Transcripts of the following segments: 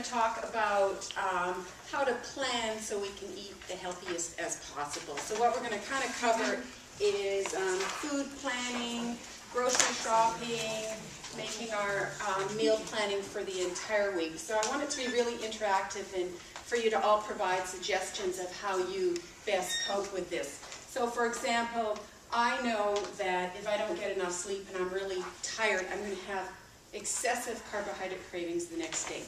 talk about how to plan so we can eat the healthiest as possible. So what we're going to kind of cover is food planning, grocery shopping, making our meal planning for the entire week. So I want it to be really interactive and for you to all provide suggestions of how you best cope with this. So for example, I know that if I don't get enough sleep and I'm really tired, I'm going to have excessive carbohydrate cravings the next day,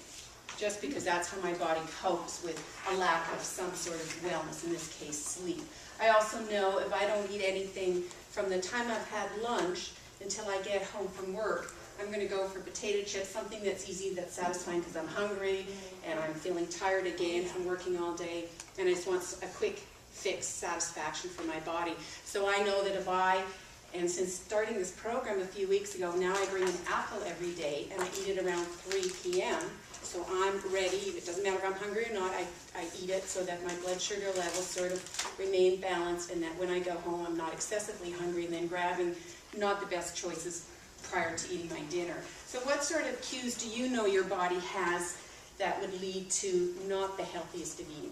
just because that's how my body copes with a lack of some sort of wellness, in this case sleep. I also know if I don't eat anything from the time I've had lunch until I get home from work, I'm going to go for potato chips, something that's easy, that's satisfying because I'm hungry and I'm feeling tired again from working all day, and I just want a quick fix satisfaction for my body. So I know that if and since starting this program a few weeks ago, now I bring an apple every day and I eat it around 3 p.m. So I'm ready. It doesn't matter if I'm hungry or not, I eat it so that my blood sugar levels sort of remain balanced, and that when I go home I'm not excessively hungry and then grabbing not the best choices prior to eating my dinner. So what sort of cues do you know your body has that would lead to not the healthiest of eating?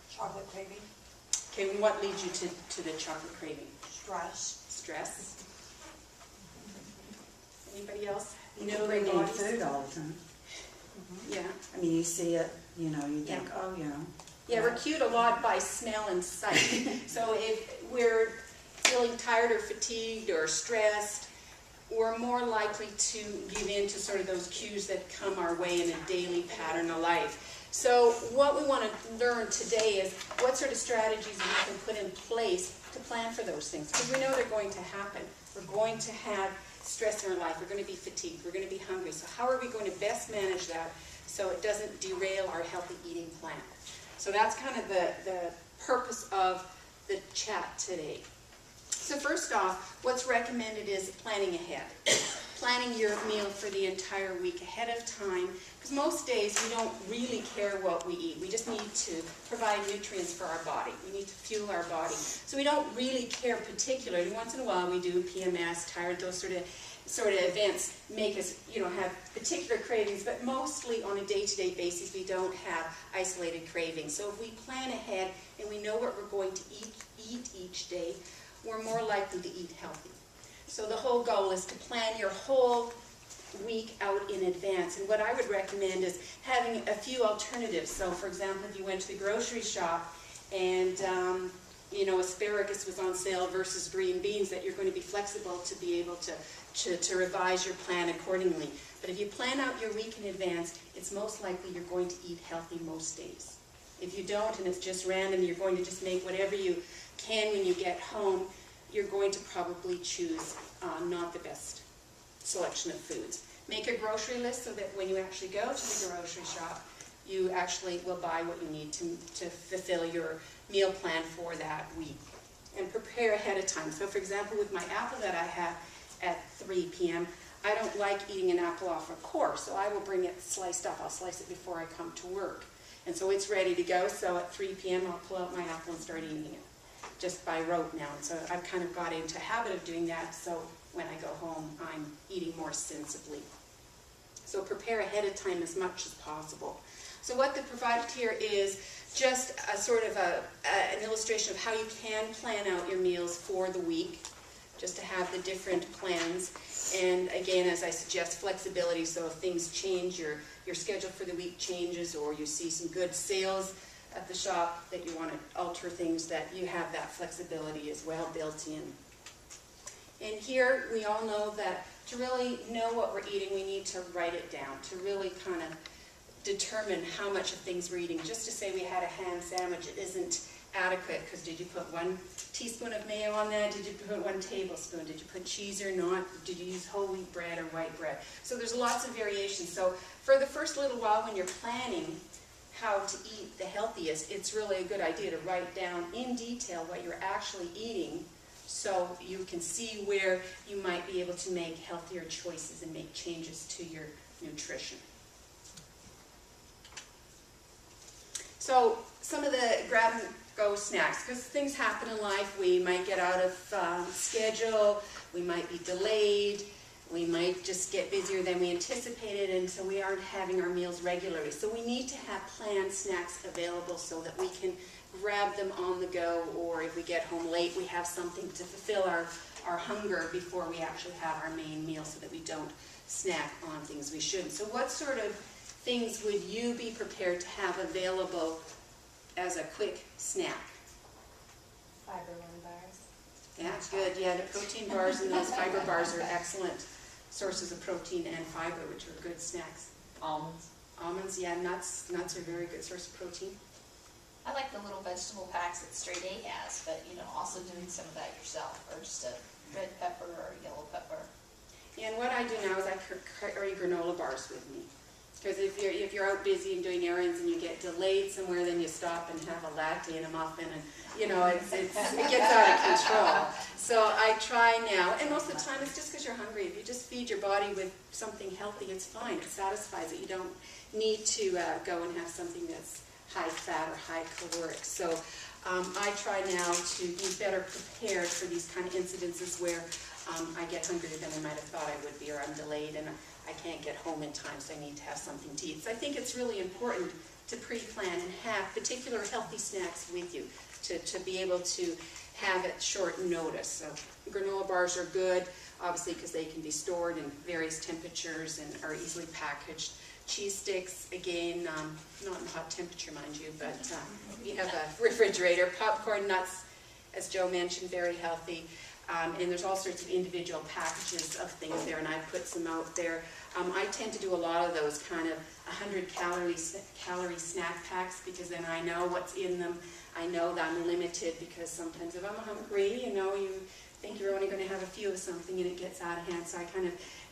Chocolate craving. Okay, and what leads you to the chocolate craving? Stress. Stress. Anybody else? You bring in food all the time. Yeah. I mean, you see it, you think, oh, Yeah, we're cued a lot by smell and sight. So if we're feeling tired or fatigued or stressed, we're more likely to give in to sort of those cues that come our way in a daily pattern of life. So what we want to learn today is what sort of strategies we can put in place to plan for those things, because we know they're going to happen. We're going to have stress in our life. We're going to be fatigued. We're going to be hungry. So how are we going to best manage that so it doesn't derail our healthy eating plan? So that's kind of the purpose of the chat today. So first off, what's recommended is planning ahead. Planning your meal for the entire week ahead of time, because most days we don't really care what we eat. We just need to provide nutrients for our body. We need to fuel our body. So we don't really care particularly. Once in a while we do PMS, tired, those sort of events make us, have particular cravings, but mostly on a day-to-day basis we don't have isolated cravings. So if we plan ahead and we know what we're going to eat each day, we're more likely to eat healthy. So the whole goal is to plan your whole week out in advance. And what I would recommend is having a few alternatives. So for example, if you went to the grocery shop and asparagus was on sale versus green beans, that you're going to be flexible to be able to revise your plan accordingly. But if you plan out your week in advance, it's most likely you're going to eat healthy most days. If you don't, and it's just random, you're going to just make whatever you can when you get home, you're going to probably choose not the best selection of foods. Make a grocery list so that when you actually go to the grocery shop, you actually will buy what you need to fulfill your meal plan for that week. And prepare ahead of time. So for example, with my apple that I have at 3 p.m., I don't like eating an apple off a core, so I will bring it sliced up. I'll slice it before I come to work. And so it's ready to go, so at 3 p.m. I'll pull out my apple and start eating it, just by rote now. And so I've kind of got into a habit of doing that, so when I go home, I'm eating more sensibly. So prepare ahead of time as much as possible. So what they provided here is just a sort of an illustration of how you can plan out your meals for the week, just to have the different plans. And again, as I suggest, flexibility, so if things change, your schedule for the week changes, or you see some good sales at the shop that you want to alter things, that you have that flexibility as well built in. And here we all know that to really know what we're eating, we need to write it down, to really kind of determine how much of things we're eating. Just to say we had a ham sandwich, it isn't adequate, because did you put 1 teaspoon of mayo on that? Did you put 1 tablespoon? Did you put cheese or not? Did you use whole wheat bread or white bread? So there's lots of variations. So for the first little while when you're planning how to eat the healthiest, it's really a good idea to write down in detail what you're actually eating, so you can see where you might be able to make healthier choices and make changes to your nutrition. So some of the grab-and-go snacks, because things happen in life. We might get out of schedule, we might be delayed, We might just get busier than we anticipated, and so we aren't having our meals regularly. So we need to have planned snacks available so that we can grab them on the go, or if we get home late, we have something to fulfill our hunger before we actually have our main meal, so that we don't snack on things we shouldn't. So what sort of things would you be prepared to have available as a quick snack? Fiber one bars. That's good. Yeah, the protein bars and those fiber bars are excellent sources of protein and fiber, which are good snacks. Almonds. Almonds, yeah, nuts are a very good source of protein. I like the little vegetable packs that Straight A has, but also doing some of that yourself, or just a red pepper or a yellow pepper. And what I do now is I carry granola bars with me. Because if you're out busy and doing errands and you get delayed somewhere, then you stop and have a latte and a muffin, and it gets out of control. So I try now, and most of the time it's just because you're hungry. If you just feed your body with something healthy, it's fine. It satisfies it. You don't need to go and have something that's high fat or high caloric. So I try now to be better prepared for these kind of incidences where I get hungrier than I might have thought I would be, or I'm delayed and I can't get home in time, so I need to have something to eat. So I think it's really important to pre-plan and have particular healthy snacks with you to be able to have at short notice. So granola bars are good, obviously, because they can be stored in various temperatures and are easily packaged. Cheese sticks, again, not in hot temperature, mind you, but you have a refrigerator. Popcorn, nuts, as Joe mentioned, very healthy. And there's all sorts of individual packages of things there, and I put some out there. I tend to do a lot of those kind of 100-calorie snack packs, because then I know what's in them. I know that I'm limited, because sometimes if I'm hungry, you think you're only going to have a few of something and it gets out of hand. So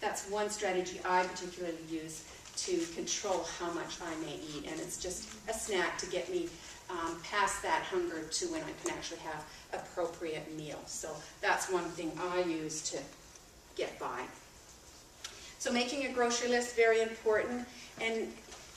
that's one strategy I particularly use to control how much I may eat. And it's just a snack to get me past that hunger to when I can actually have appropriate meals. So that's one thing I use to get by. So making a grocery list, very important. And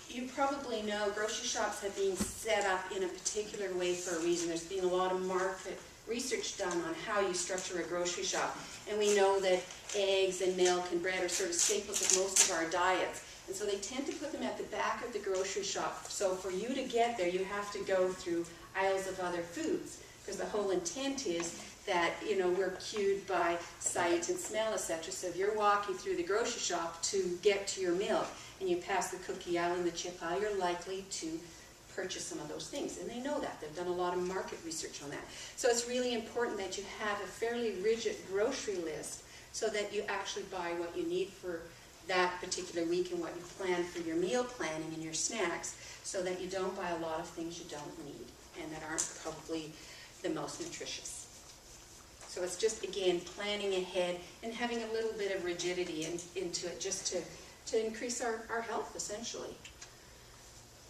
you probably know grocery shops have been set up in a particular way for a reason. There's been a lot of market research done on how you structure a grocery shop. And we know that eggs and milk and bread are sort of staples of most of our diets. And so they tend to put them at the back of the grocery shop. So for you to get there, you have to go through aisles of other foods, because the whole intent is that, we're cued by sight and smell, etc. So if you're walking through the grocery shop to get to your milk and you pass the cookie aisle and the chip aisle, you're likely to purchase some of those things. And they know that. They've done a lot of market research on that. So it's really important that you have a fairly rigid grocery list so that you actually buy what you need for that particular week and what you plan for your meal planning and your snacks, so that you don't buy a lot of things you don't need and that aren't probably the most nutritious. So it's just, again, planning ahead and having a little bit of rigidity into it, just to increase our health, essentially.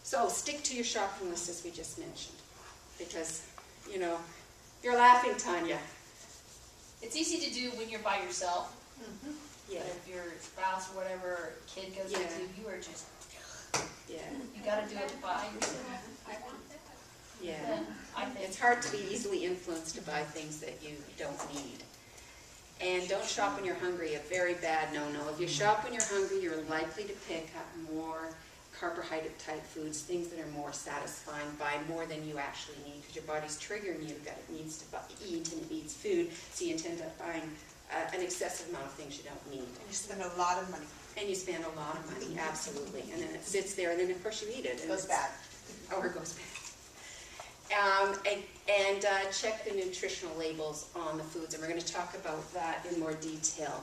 So stick to your shopping list, as we just mentioned, because, you're laughing, Tanya. It's easy to do when you're by yourself. Mm-hmm. Yeah. But if your spouse or whatever, or kid goes with you, you are just, Yeah. you got to do it by yourself. Yeah. I think It's hard to be easily influenced to buy things that you don't need. And don't shop when you're hungry, a very bad no-no. If you shop when you're hungry, you're likely to pick up more carbohydrate-type foods, things that are more satisfying, buy more than you actually need, because your body's triggering you that it needs to eat and it needs food, so you end up buying an excessive amount of things you don't need. And you spend a lot of money. And you spend a lot of money, absolutely. And then it sits there, and then of course you eat it. It goes bad. Or it goes bad. Check the nutritional labels on the foods, and we're going to talk about that in more detail